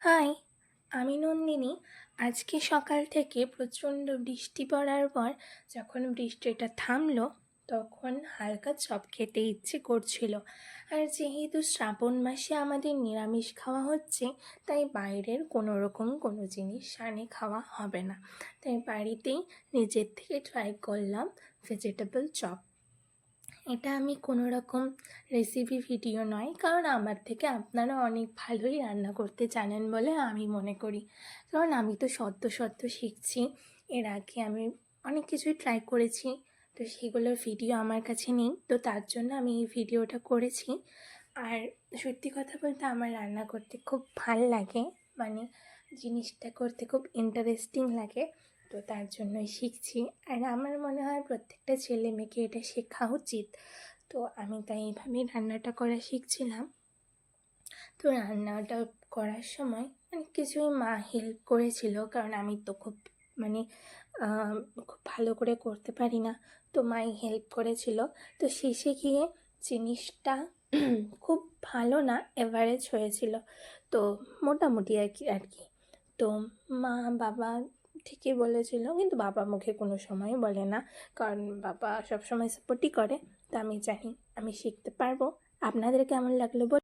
High, আমি নন্দিনী। আজকে সকাল থেকে প্রচণ্ড বৃষ্টি পড়ার পর যখন বৃষ্টিটা থামলো তখন হালকা চপ খেতে ইচ্ছে করছিল। আর যেহেতু শ্রাবণ মাসে আমাদের নিরামিষ খাওয়া হচ্ছে, তাই বাইরের কোনো জিনিস সানে খাওয়া হবে না। তাই বাড়িতেই নিজের থেকে ট্রাই করলাম ভেজিটেবল চপ। এটা আমি কোনো রকম রেসিপি ভিডিও নয়, কারণ আমার থেকে আপনারা অনেক ভালোই রান্না করতে জানেন বলে আমি মনে করি। কারণ আমি তো সদ্য সদ্য শিখছি। এর আগে আমি অনেক কিছুই ট্রাই করেছি, তো সেগুলোর ভিডিও আমার কাছে নেই, তো তার জন্য আমি এই ভিডিওটা করেছি। আর সত্যি কথা বলতে আমার রান্না করতে খুব ভাল লাগে, মানে জিনিসটা করতে খুব ইন্টারেস্টিং লাগে, তো তার জন্যই শিখছি। আর আমার মনে হয় প্রত্যেকটা ছেলে মেয়েকে এটা শেখা উচিত। তো আমি তাই এইভাবেই রান্নাটা করা শিখছিলাম। তো রান্নাটা করার সময় অনেক কিছুই মা হেল্প করেছিল, কারণ আমি তো খুব মানে খুব ভালো করে করতে পারি না। তো মাই হেল্প করেছিল। তো শেষে গিয়ে জিনিসটা খুব ভালো না, এভারেজ হয়েছিল। তো মোটামুটি আর কি। তো মা বাবা ঠিকই বলেছিল, কিন্তু বাবা মুখে কোনো সময় বলে না, কারণ বাবা সবসময় সাপোর্টই করে। তো আমি জানি আমি শিখতে পারবো। আপনাদের কেমন লাগলো